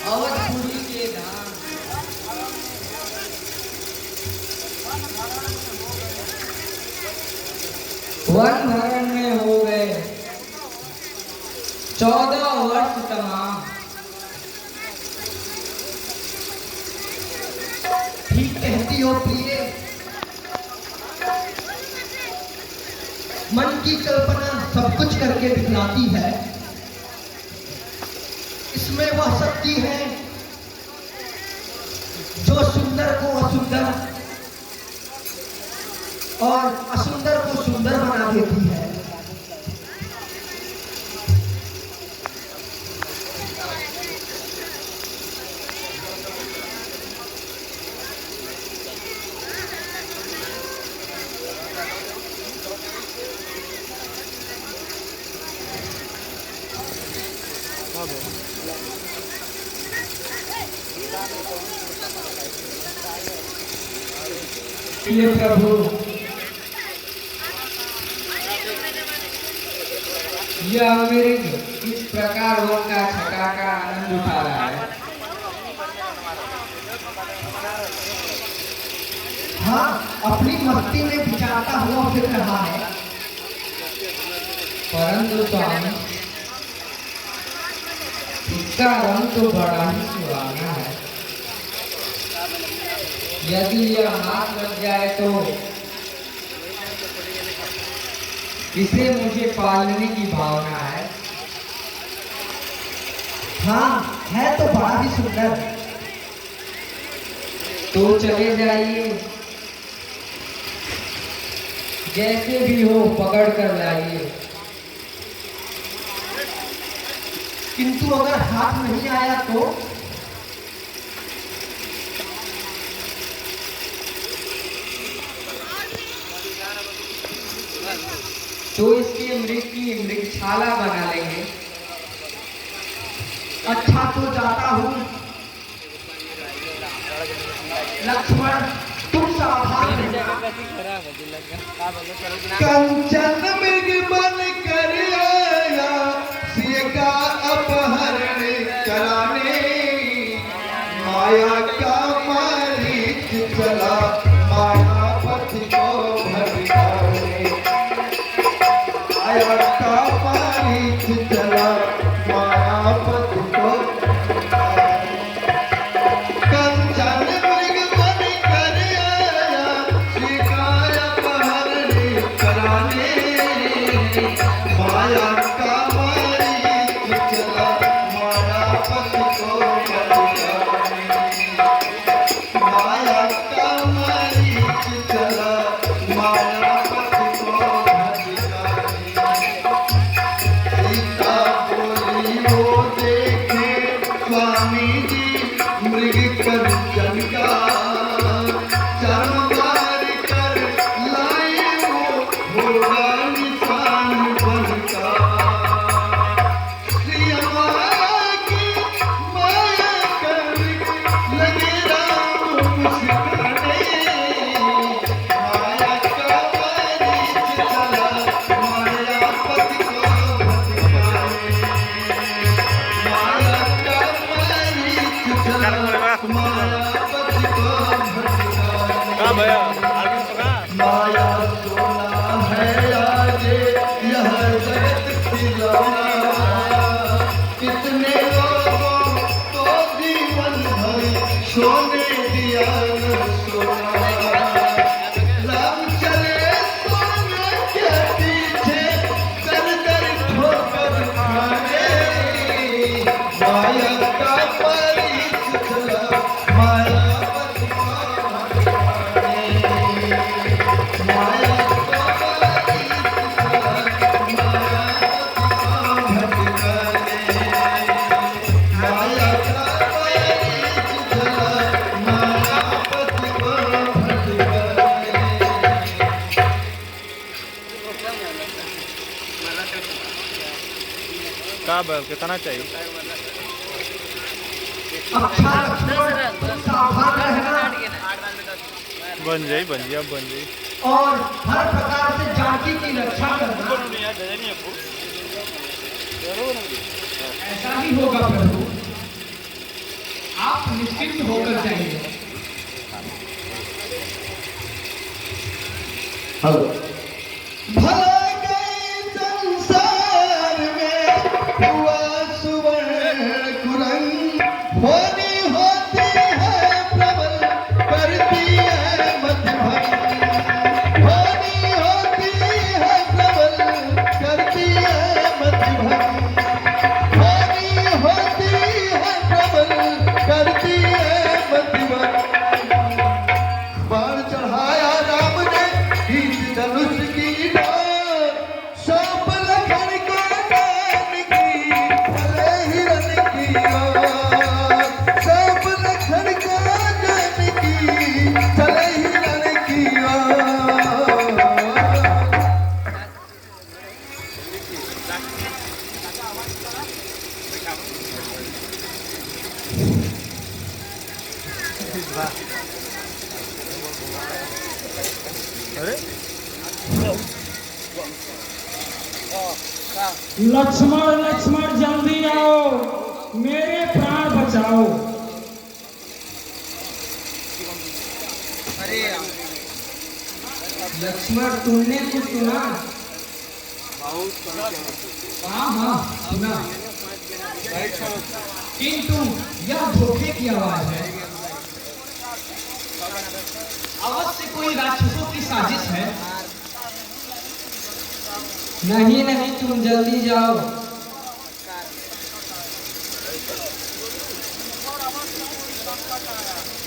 अवधपुरी के धाम वन भरण में हो गए 14 वर्ष तमाम। ठीक कहती हो प्रिय, मन की कल्पना सब कुछ करके दिखलाती है। इसमें वह शक्ति है जो सुंदर को असुंदर और असुंदर को सुंदर बना देती है। ये प्रभु यह अमृत इस प्रकार उनका छटा का आनंद उठा रहा है। हाँ, अपनी मस्ती में विचारता हुआ फिर रहा है। परंतु स्वामी इसका रंग तो बड़ा ही सुहाना है। यदि यह हाथ लग जाए तो इसे मुझे पालने की भावना है। हाँ, है तो बड़ा ही सुंदर। तो चले जाइए, जैसे भी हो पकड़ कर लाइए। किंतु अगर हाथ नहीं आया तो इसके मृग की मृगशाला बना लेंगे। अच्छा, तो जाता हूँ। लक्ष्मण, तुम सावधान रहना। कंचन मृग बन कर आया, सिय का अपहरण कराने। माया का मारीच चला, मायापति को भटकाने। माया का मारीच चला, मायापति को भटकाने। कंचन मृग बन कर आया, सिय का अपहरण कराने। माया का मारीच चला, मायापति को भटकाने। माया का मारीच चला, मायापति को भटकाने। सीता बोली वो देखे स्वामी जी मृग कंचन का। चर्म मार कर लाए वो होगा निशान बनका। श्री माया की माया कर लगे राम मुस्काने। माया का मारीच चला, मायापति को भटकाने। माया का मारीच चला, मायापति को भटकाने। माया सोना है आज यह जगत खिलौना। कितने लोगों को जीवन भर सोने दिया न सोना। राम चले सोने के पीछे, दर दर ठोकर खाने। माया का मारीच चला, मायापति को भटकाने। माया का मारीच चला, मायापति को भटकाने। माया का मारीच चला, मायापति को भटकाने। का कितना चाहिए? अच्छा लक्ष्मण, तुम सावधान रहना बन जाई अब बन जाई। और हर प्रकार से जानकी की रक्षा करना। ऐसा ही होगा प्रभु। आप निश्चिंत होकर जाइए। हेलो। भला गए संसार में हुआ सुवर्ण कुरंग, होनी होती है प्रबल, करती है मत भंग। होनी होती है प्रबल, करती है मत भंग। होनी होती है प्रबल, करती है मत भंग। बाण चढ़ाया राम ने, खींच धनुष की डार, सौंप लखन को दान की, चले हिरन की ओर। सौंप लखन को दान की, चले हिरन की ओर। अरे लक्ष्मण लक्ष्मण जल्दी आओ, मेरे प्राण बचाओ। लक्ष्मण, तुमने कुछ सुना? हाँ हाँ सुना, किंतु यह धोखे की आवाज है। अवश्य कोई राक्षसों की साजिश है। नहीं नहीं, तुम जल्दी जाओ।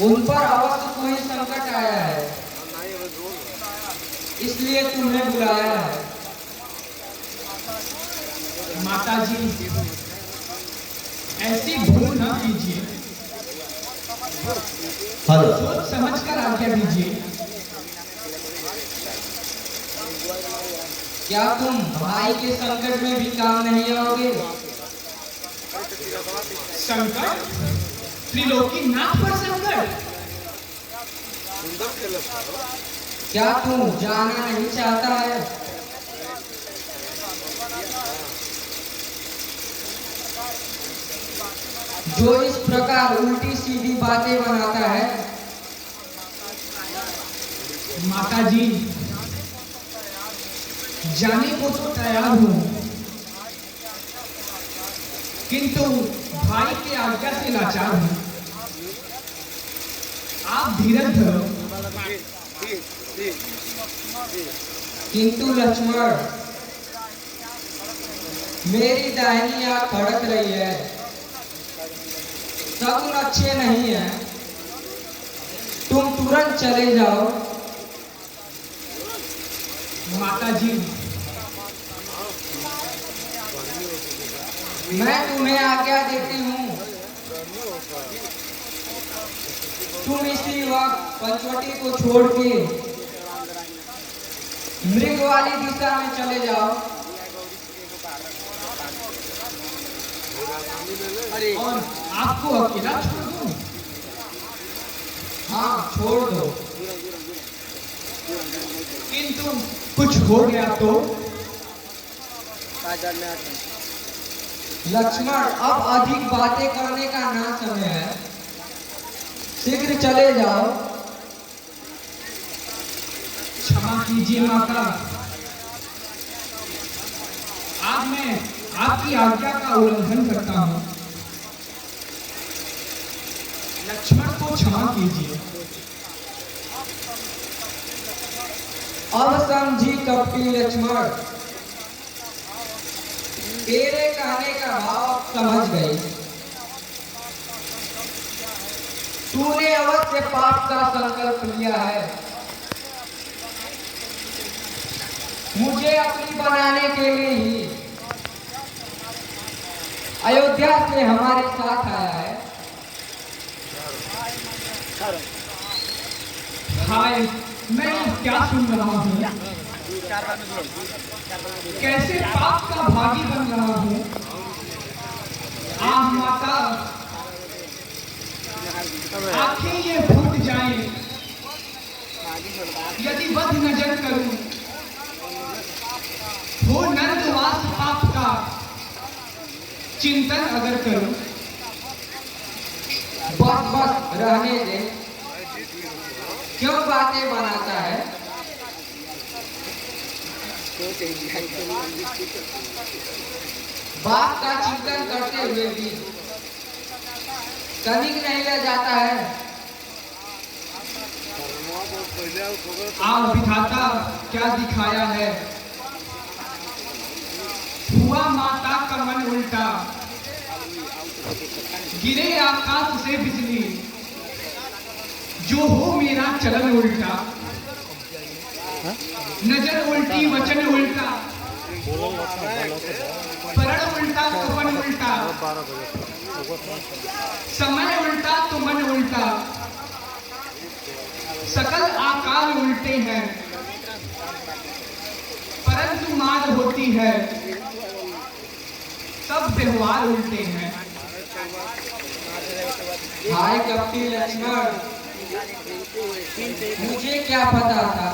उन पर अवश्य कोई संकट आया है, इसलिए तुम्हें बुलाया है। माता जी, ऐसी भूल न कीजिए, हेलो। सोच समझ कर आज्ञा दीजिए। क्या तुम भाई के संकट में भी काम नहीं आओगे? संकट? त्रिलोकी नाथ पर संकट? क्या तू जाना नहीं चाहता है? जो इस प्रकार उल्टी सीधी बातें बनाता है। माता जी, जाने को तो तैयार हूं, किंतु भाई के आज्ञा से लाचार हूं। आप धीरज धरो। किंतु लक्ष्मण, मेरी दाहिनी आंख फड़क रही है, शकुन अच्छे नहीं है। तुम तुरंत चले जाओ। माता जी, मैं तुम्हें आज्ञा देती हूँ, तुम इसी वक्त पंचवटी को छोड़ के मृग वाली दिशा में चले जाओ और आपको अकेला छोड़ दूं? हाँ, छोड़ दो, किंतु कुछ हो गया तो? लक्ष्मण, अब अधिक बातें करने का ना समय है, शीघ्र चले जाओ। क्षमा कीजिए माता, आज मैं आपकी आज्ञा का उल्लंघन करता हूँ। लक्ष्मण को क्षमा कीजिए। अब समझी कपटी लक्ष्मण, तेरे कहने का भाव समझ गई। तूने अवश्य पाप का संकल्प लिया है, मुझे अपनी बनाने के लिए ही अयोध्या से हमारे साथ आया है। हाय, मैं क्या सुन रहा हूँ? कैसे पाप का भागी बन रहा हूँ? आह माता, आंखें ये फूट जाएं, यदि वध नजर करूं, हो नर्कवास पाप का चिंतन अगर करूं, बस बस रहने दे, क्यों बातें बनाता है? बाप का चिंतन करते हुए भी तनिक नहीं ले जाता है। आप विधाता क्या दिखाया है, हुआ माता का मन उल्टा, गिरे आकाश से बिजली, जो हो मेरा चलन उल्टा, नजर उल्टी वचन उल्टा, परण उल्टा तो मन उल्टा, समय उल्टा तो मन उल्टा, सकल आकार उल्टे हैं, परंतु मार होती है, सब व्यवहार उल्टे हैं। हाय कपटी लक्ष्मण, मुझे क्या पता था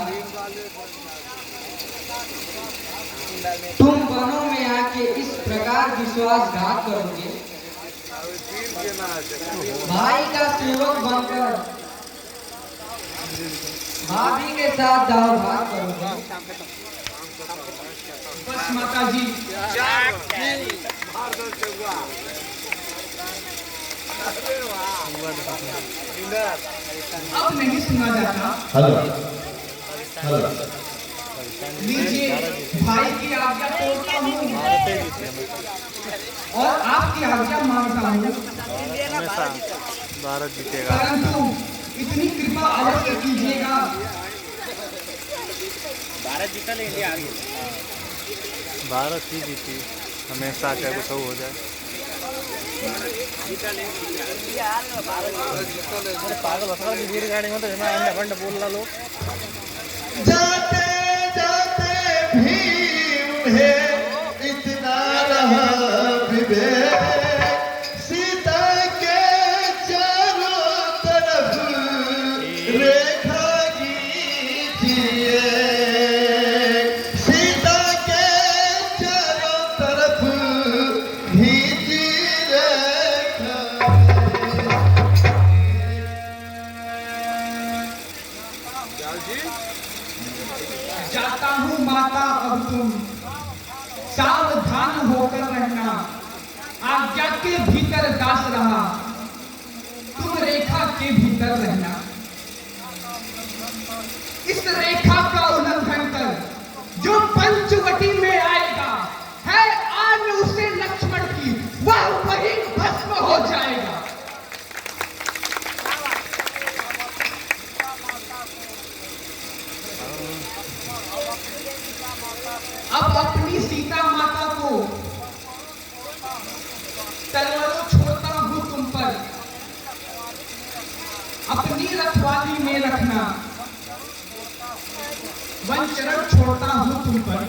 तुम वनों में आके इस प्रकार विश्वासघात करोगे। भाई का सेवक बनकर भाभी के साथ दाव भाग करोगे। बस माता जी, अब नहीं सुना जाता। हेलो हेलो लीजिए, भाई की आज्ञा तोड़ता हूँ और आपकी आज्ञा मांगता हूँ, हमेशा भारत जीतेगा। परंतु इतनी कृपा अवश्य कीजिएगा। भारत ही जीती, हमेशा चाहे कुछ हो जाए। जाते जाते भी उन्हें इतना रहा विवेक, सीता के चारों तरफ रेखा खींचिए, सीता के चारों तरफ खींची रेखा। जाता हूँ माता, अब तुम सावधान होकर रहना, आज्ञा के भीतर दास रहा, तुम रेखा के भीतर रहना। इस रेखा का उल्लंघन कर जो पंचवटी में आएगा, है आन उसे लक्ष्मण की, वह वही भस्म हो जाएगा। अब अपनी सीता माता को तलवारों छोड़ता हूं तुम पर, अपनी रखवाली में रखना, वन चरण छोड़ता हूं तुम पर।